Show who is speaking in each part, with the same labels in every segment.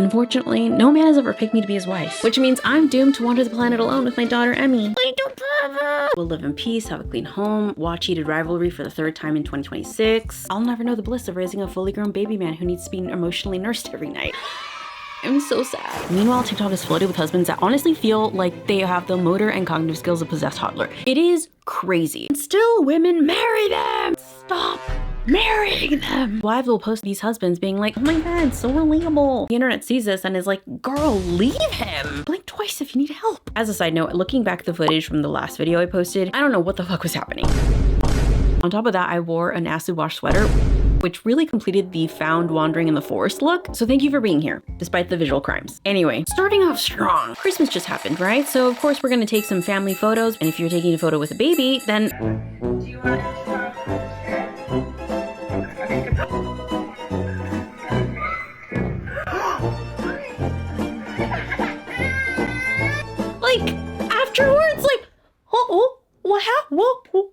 Speaker 1: Unfortunately, no man has ever picked me to be his wife, which means I'm doomed to wander the planet alone with my daughter, Emmy. We'll live in peace, have a clean home, watch Heated Rivalry for the 3rd time in 2026. I'll never know the bliss of raising a fully grown baby man who needs to be emotionally nursed every night. I'm so sad. Meanwhile, TikTok is flooded with husbands that honestly feel like they have the motor and cognitive skills of a possessed toddler. It is crazy. And still, women marry them. Stop marrying them. Wives will post these husbands being like, oh my god, so relatable. The internet sees this and is like, girl, leave him. Blink twice if you need help. As a side note, looking back at the footage from the last video I posted, I don't know what the fuck was happening. On top of that, I wore an acid wash sweater, which really completed the found wandering in the forest look. So thank you for being here, despite the visual crimes. Anyway, starting off strong. Christmas just happened, right? So of course we're gonna take some family photos. And if you're taking a photo with a baby, then... Do you want to like, afterwards, like,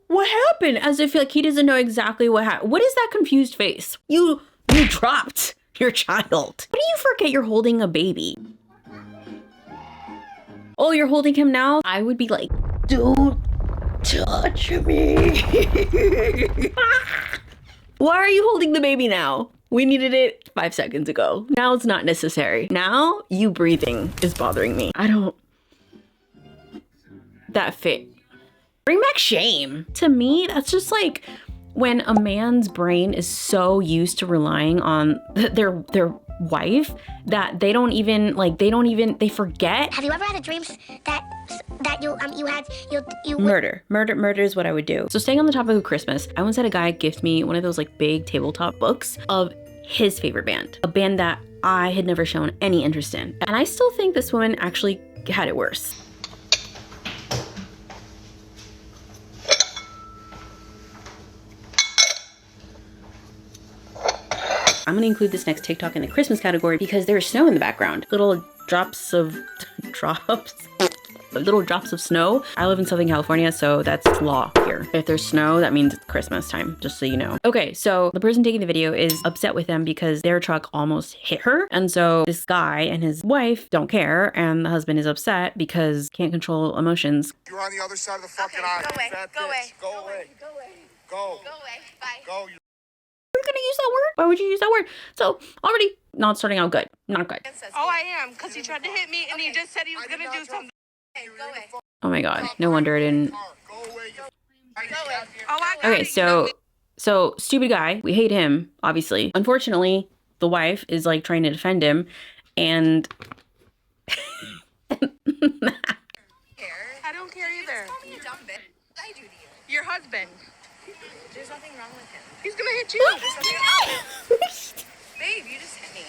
Speaker 1: what happened? As if like he doesn't know exactly what happened. What is that confused face? You dropped your child. What do you forget you're holding a baby? Oh, you're holding him now? I would be like, don't touch me. Why are you holding the baby now? We needed it 5 seconds ago. Now it's not necessary. Now you breathing is bothering me. That fit. Bring back shame. To me, that's just like when a man's brain is so used to relying on their wife that they forget.
Speaker 2: Have you ever had a dream that you had
Speaker 1: Murder is what I would do. So staying on the topic of Christmas, I once had a guy gift me one of those like big tabletop books of his favorite band, a band that I had never shown any interest in. And I still think this woman actually had it worse. I'm gonna include this next TikTok in the Christmas category because there's snow in the background. Little drops of snow. I live in Southern California, so that's law here. If there's snow, that means it's Christmas time, just so you know. Okay, so the person taking the video is upset with them because their truck almost hit her. And so this guy and his wife don't care, and the husband is upset because can't control emotions.
Speaker 3: You're on the other side of the fucking aisle.
Speaker 2: Go away. Go away.
Speaker 3: Go away.
Speaker 2: Go away.
Speaker 3: Go.
Speaker 2: Go away. Bye.
Speaker 3: Go.
Speaker 1: We're gonna use that word? Why would you use that word? So already not starting out good. Not good.
Speaker 4: Oh, I am, because he tried to hit me and he just said he was gonna do something.
Speaker 2: Go away.
Speaker 1: Oh my god. No wonder I didn't.
Speaker 3: Go away.
Speaker 2: Go away.
Speaker 4: Oh, I got
Speaker 1: Okay,
Speaker 4: it.
Speaker 1: so stupid guy. We hate him, obviously. Unfortunately, the wife is like trying to defend him, and
Speaker 4: I don't care either.
Speaker 2: Call me a dumb bitch. I do to you.
Speaker 4: Your husband.
Speaker 2: There's nothing wrong with him.
Speaker 4: He's gonna hit you.
Speaker 2: Babe, you just hit me.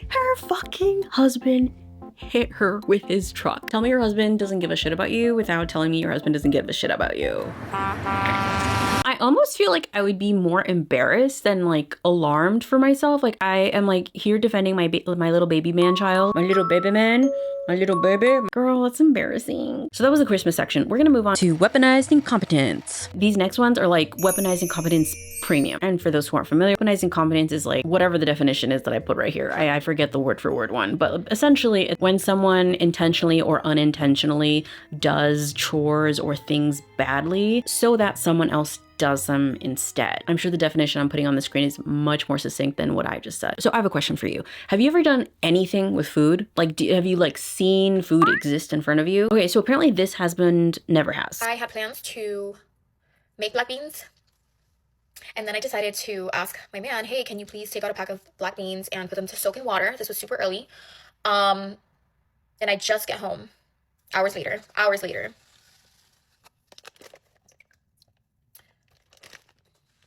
Speaker 1: Her fucking husband hit her with his truck. Tell me your husband doesn't give a shit about you without telling me your husband doesn't give a shit about you. I almost feel like I would be more embarrassed than like alarmed for myself. Like I am like here defending my little baby man child. My little baby man. My little baby. Girl, that's embarrassing. So that was the Christmas section. We're gonna move on to Weaponized Incompetence. These next ones are like Weaponized Incompetence Premium. And for those who aren't familiar, Weaponized Incompetence is like whatever the definition is that I put right here. I forget the word for word one, but essentially it's when someone intentionally or unintentionally does chores or things badly so that someone else does them instead. I'm sure the definition I'm putting on the screen is much more succinct than what I just said. So I have a question for you. Have you ever done anything with food? Like, have you like seen food exist in front of you? Okay, so apparently this husband never has.
Speaker 5: I had plans to make black beans. And then I decided to ask my man, hey, can you please take out a pack of black beans and put them to soak in water? This was super early. And I just get home hours later.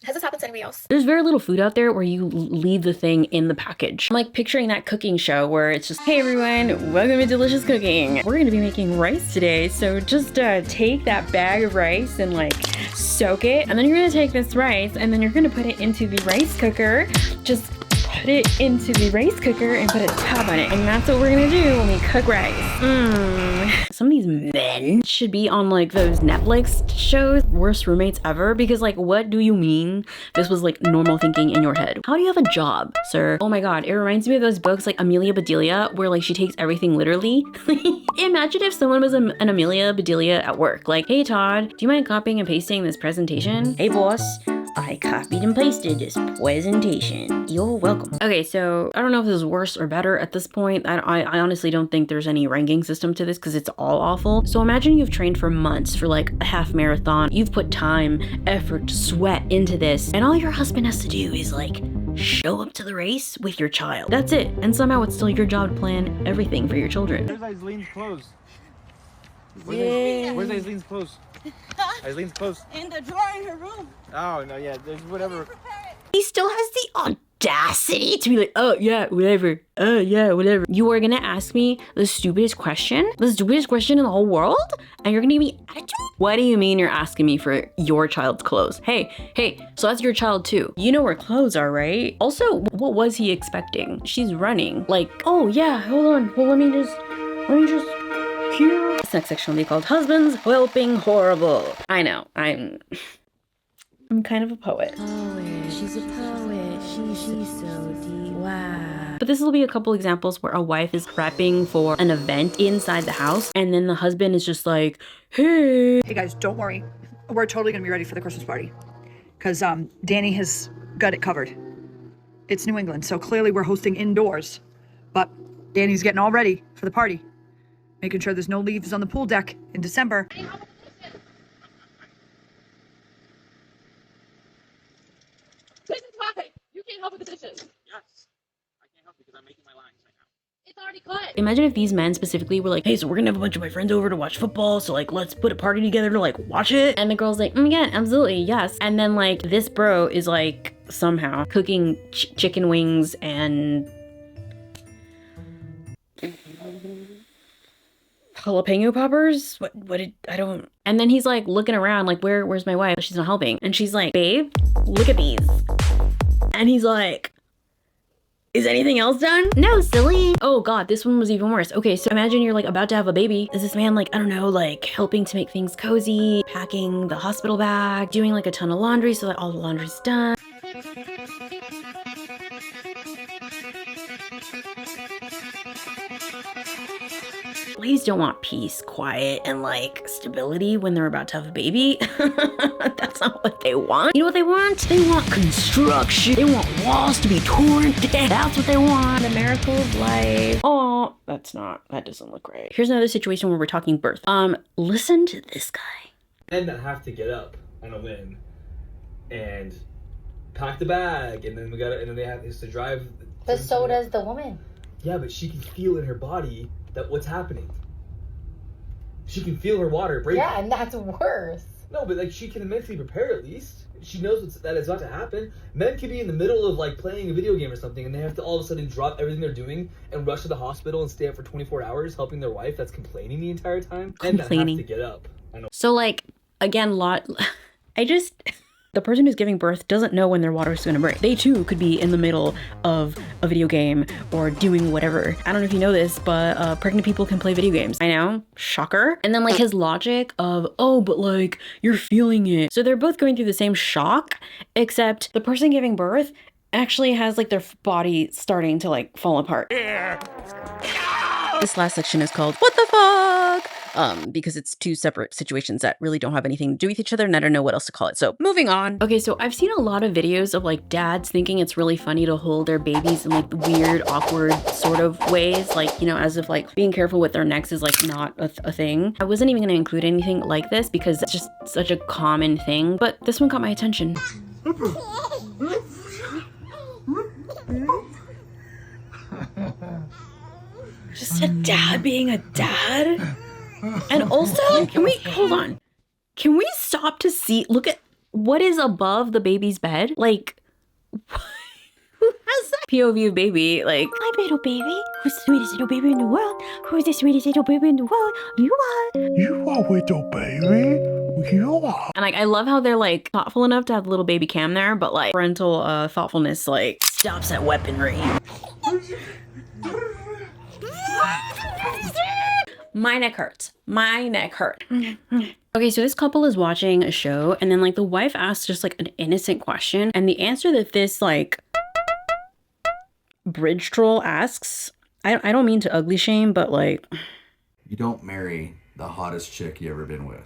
Speaker 5: Has this happened to anybody else?
Speaker 1: There's very little food out there where you leave the thing in the package. I'm like picturing that cooking show where it's just, hey everyone, welcome to Delicious Cooking. We're gonna be making rice today, so just take that bag of rice and like soak it, and then you're gonna take this rice and then you're gonna put it into the rice cooker. Just put it into the rice cooker and put a top on it. And that's what we're gonna do when we cook rice. Some of these men should be on like those Netflix shows, worst roommates ever, because like, what do you mean this was like normal thinking in your head? How do you have a job, sir? Oh my God, it reminds me of those books like Amelia Bedelia, where like she takes everything literally. Imagine if someone was an Amelia Bedelia at work. Like, hey Todd, do you mind copying and pasting this presentation? Hey boss, I copied and pasted this presentation. You're welcome. Okay, so I don't know if this is worse or better at this point. I honestly don't think there's any ranking system to this because it's all awful. So imagine you've trained for months for like a half marathon. You've put time, effort, sweat into this, and all your husband has to do is like show up to the race with your child. That's it. And somehow it's still your job to plan everything for your children.
Speaker 6: Where's Isleen's clothes? Where's Isleen's clothes? Isleen's clothes.
Speaker 7: In the drawer in her room.
Speaker 6: Oh, no, yeah, there's whatever.
Speaker 1: He still has the audacity to be like, oh yeah, whatever. Oh yeah, whatever. You are gonna ask me the stupidest question in the whole world? And you're gonna give me attitude? What do you mean you're asking me for your child's clothes? Hey, so that's your child too. You know where clothes are, right? Also, what was he expecting? She's running. Like, oh yeah, hold on. Well, let me just here. This next section will be called Husbands Whelping Horrible. I know, I'm kind of a poet. She's a poet. She's so deep. Wow. But this will be a couple examples where a wife is prepping for an event inside the house, and then the husband is just like, hey.
Speaker 8: Hey guys, don't worry. We're totally gonna be ready for the Christmas party. Because Danny has got it covered. It's New England, so clearly we're hosting indoors. But Danny's getting all ready for the party. Making sure there's no leaves on the pool deck in December.
Speaker 9: You can't help with the dishes.
Speaker 6: Yes, I can't help because I'm making my lines right now.
Speaker 9: It's already cut.
Speaker 1: Imagine if these men specifically were like, hey, so we're gonna have a bunch of my friends over to watch football, so like let's put a party together to like watch it. And the girl's like, yeah, absolutely, yes. And then like this bro is like somehow cooking chicken wings and jalapeno poppers? And then he's like looking around like, where's my wife? She's not helping. And she's like, babe, look at these. And he's like, is anything else done? No, silly. Oh God, this one was even worse. Okay, so imagine you're like about to have a baby. Is this man like, I don't know, like helping to make things cozy, packing the hospital bag, doing like a ton of laundry so that all the laundry's done. Ladies don't want peace, quiet, and like stability when they're about to have a baby. That's not what they want. You know what they want? They want construction. They want walls to be torn down. That's what they want. The miracle of life. Oh, that doesn't look right. Here's another situation where we're talking birth. Listen to this guy.
Speaker 10: Men that have to get up on a whim and pack the bag, and then they have to drive.
Speaker 5: But so does the woman.
Speaker 10: Yeah, but she can feel in her body that what's happening. She can feel her water breaking.
Speaker 5: Yeah, and that's worse.
Speaker 10: No, but like she can mentally prepare at least. She knows that it's about to happen. Men can be in the middle of like playing a video game or something, and they have to all of a sudden drop everything they're doing and rush to the hospital and stay up for 24 hours helping their wife that's complaining the entire time. And that have to get up. I know.
Speaker 1: So like, again, the person who's giving birth doesn't know when their water is going to break. They too could be in the middle of a video game or doing whatever. I don't know if you know this, but pregnant people can play video games. I know, shocker. And then like his logic of, oh, but like you're feeling it. So they're both going through the same shock, except the person giving birth actually has like their body starting to like fall apart. This last section is called What the Fuck? Because it's two separate situations that really don't have anything to do with each other, and I don't know what else to call it. So moving on. Okay, so I've seen a lot of videos of like dads thinking it's really funny to hold their babies in like weird, awkward sort of ways. Like, you know, as if like being careful with their necks is like not a thing. I wasn't even gonna include anything like this because it's just such a common thing, but this one caught my attention. Just a dad being a dad. And also, can we stop to see, look at what is above the baby's bed? Like, who has that POV of baby? Like, hi little baby, who's the sweetest little baby in the world? Who's the sweetest little baby in the world? You are little baby. You are. And like, I love how they're like thoughtful enough to have the little baby cam there, but like parental thoughtfulness like stops at weaponry. My neck hurts. My neck hurt. Okay, so this couple is watching a show, and then like the wife asks just like an innocent question, and the answer that this like bridge troll asks, I don't mean to ugly shame, but like,
Speaker 7: you don't marry the hottest chick you ever been with.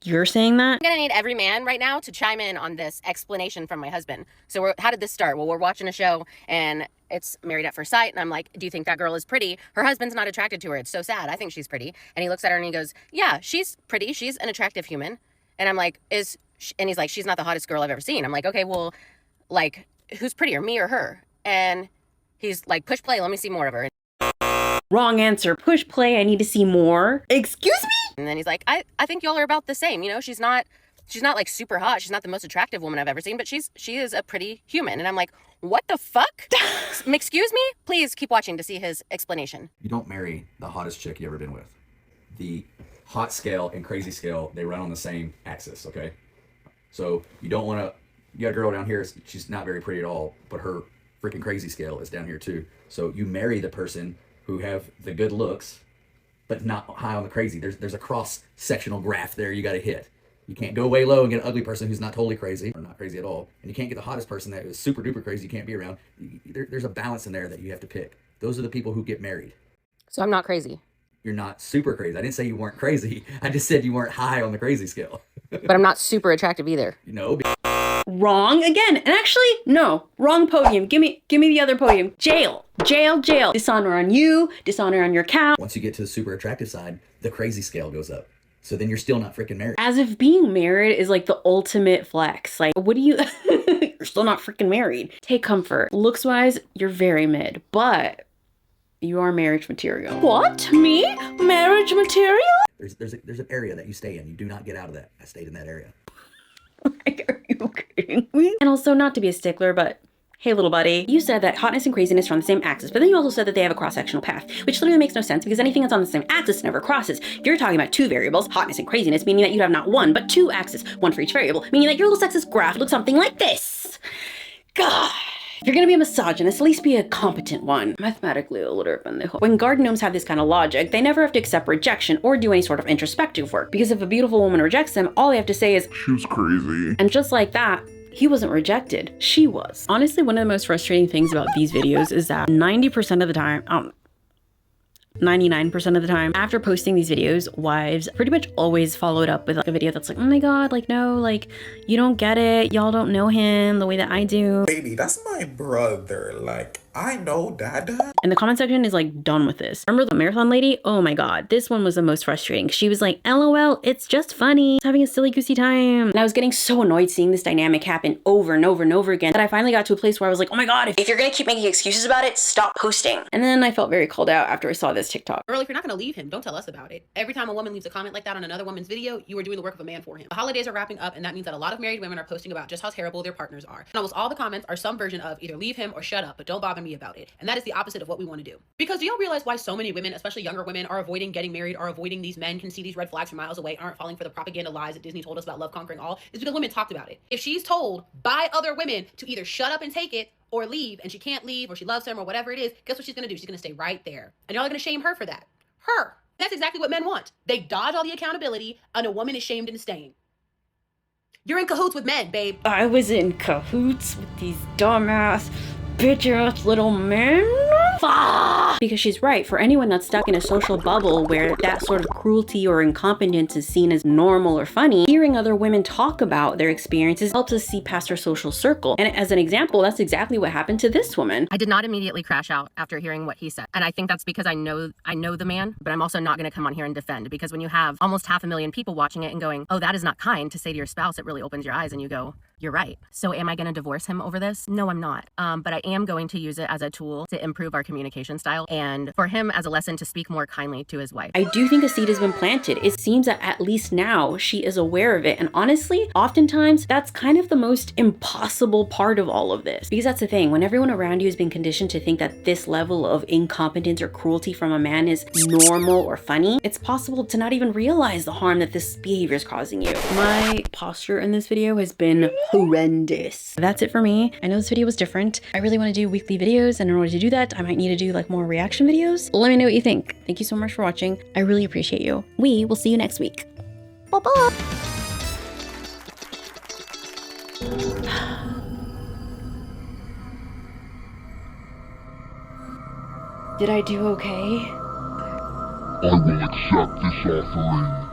Speaker 1: You're saying that?
Speaker 9: I'm gonna need every man right now to chime in on this explanation from my husband. So how did this start? Well, we're watching a show and it's Married at First Sight, and I'm like, do you think that girl is pretty? Her husband's not attracted to her. It's so sad. I think she's pretty. And he looks at her and he goes, yeah, she's pretty. She's an attractive human. And I'm like, and he's like, she's not the hottest girl I've ever seen. I'm like, okay, well, like, who's prettier, me or her? And he's like, push play, let me see more of her.
Speaker 1: Wrong answer. Push play, I need to see more. Excuse me?
Speaker 9: And then he's like, I think y'all are about the same. You know, she's not like super hot. She's not the most attractive woman I've ever seen, but she is a pretty human. And I'm like, what the fuck? Excuse me? Please keep watching to see his explanation.
Speaker 7: You don't marry the hottest chick you ever been with. The hot scale and crazy scale, they run on the same axis, okay? So you don't want to, you got a girl down here, she's not very pretty at all, but her freaking crazy scale is down here too. So you marry the person who have the good looks, but not high on the crazy. There's a cross-sectional graph there you got to hit. You can't go way low and get an ugly person who's not totally crazy, or not crazy at all. And you can't get the hottest person that is super duper crazy you can't be around. There's a balance in there that you have to pick. Those are the people who get married.
Speaker 9: So I'm not crazy.
Speaker 7: You're not super crazy. I didn't say you weren't crazy. I just said you weren't high on the crazy scale.
Speaker 9: But I'm not super attractive either.
Speaker 7: No.
Speaker 1: Wrong again. And actually, no. Wrong podium. Give me the other podium. Jail. Jail, jail. Dishonor on you. Dishonor on your cow.
Speaker 7: Once you get to the super attractive side, the crazy scale goes up. So then you're still not freaking married.
Speaker 1: As if being married is like the ultimate flex. Like, what do you... You're still not freaking married. Take comfort. Looks-wise, you're very mid. But you are marriage material. What? Me? Marriage material?
Speaker 7: There's an area that you stay in. You do not get out of that. I stayed in that area.
Speaker 1: Like, are you kidding me? And also, not to be a stickler, but hey, little buddy, you said that hotness and craziness are on the same axis, but then you also said that they have a cross-sectional path, which literally makes no sense because anything that's on the same axis never crosses. You're talking about two variables, hotness and craziness, meaning that you have not one, but two axes, one for each variable, meaning that your little sexist graph looks something like this. God. If you're gonna be a misogynist, at least be a competent one. Mathematically illiterate pendejo. When garden gnomes have this kind of logic, they never have to accept rejection or do any sort of introspective work. Because if a beautiful woman rejects them, all they have to say is,
Speaker 3: she was crazy.
Speaker 1: And just like that, he wasn't rejected, she was. Honestly, one of the most frustrating things about these videos is that 90% of the time, 99% of the time, after posting these videos, wives pretty much always follow it up with like a video that's like, oh my god, like no, like you don't get it, y'all don't know him the way that I do.
Speaker 11: Baby, that's my brother, like I know dada.
Speaker 1: And the comment section is like done with this. Remember the marathon lady? Oh my god, this one was the most frustrating. She was like, LOL, it's just funny, having a silly goosey time. And I was getting so annoyed seeing this dynamic happen over and over and over again that I finally got to a place where I was like, oh my god, if you're gonna keep making excuses about it, stop posting. And then I felt very called out after I saw this TikTok.
Speaker 12: Girl, if you're not gonna leave him, don't tell us about it. Every time a woman leaves a comment like that on another woman's video, you are doing the work of a man for him. The holidays are wrapping up, and that means that a lot of married women are posting about just how terrible their partners are. And almost all the comments are some version of either leave him or shut up, but don't bother me about it. And that is the opposite of what we want to do. Because do y'all realize why so many women, especially younger women, are avoiding getting married, are avoiding these men, can see these red flags from miles away, aren't falling for the propaganda lies that Disney told us about love conquering all? Is because women talked about it. If she's told by other women to either shut up and take it or leave, and she can't leave, or she loves him, or whatever it is, guess what she's gonna do? She's gonna stay right there. And y'all are gonna shame her for that. Her. That's exactly what men want. They dodge all the accountability, and a woman is shamed into staying. You're in cahoots with men, babe.
Speaker 1: I was in cahoots with these dumbass, bitch-ass little men. Because she's right. For anyone that's stuck in a social bubble where that sort of cruelty or incompetence is seen as normal or funny, hearing other women talk about their experiences helps us see past our social circle. And as an example, that's exactly what happened to this woman.
Speaker 9: I did not immediately crash out after hearing what he said. And I think that's because I know the man, but I'm also not going to come on here and defend, because when you have almost 500,000 people watching it and going, oh, that is not kind to say to your spouse, it really opens your eyes, and you go, you're right. So am I going to divorce him over this? No, I'm not. But I am going to use it as a tool to improve our communication style, and for him as a lesson to speak more kindly to his wife.
Speaker 1: I do think a seed has been planted. It seems that at least now she is aware of it. And honestly, oftentimes that's kind of the most impossible part of all of this. Because that's the thing, when everyone around you has been conditioned to think that this level of incompetence or cruelty from a man is normal or funny, it's possible to not even realize the harm that this behavior is causing you. My posture in this video has been horrendous. That's it for me. I know this video was different. I really want to do weekly videos, and in order to do that, I might need to do like more reaction videos. Let me know what you think. Thank you so much for watching. I really appreciate you. We will see you next week. Bye-bye. Did I do okay?
Speaker 3: I will accept this offering.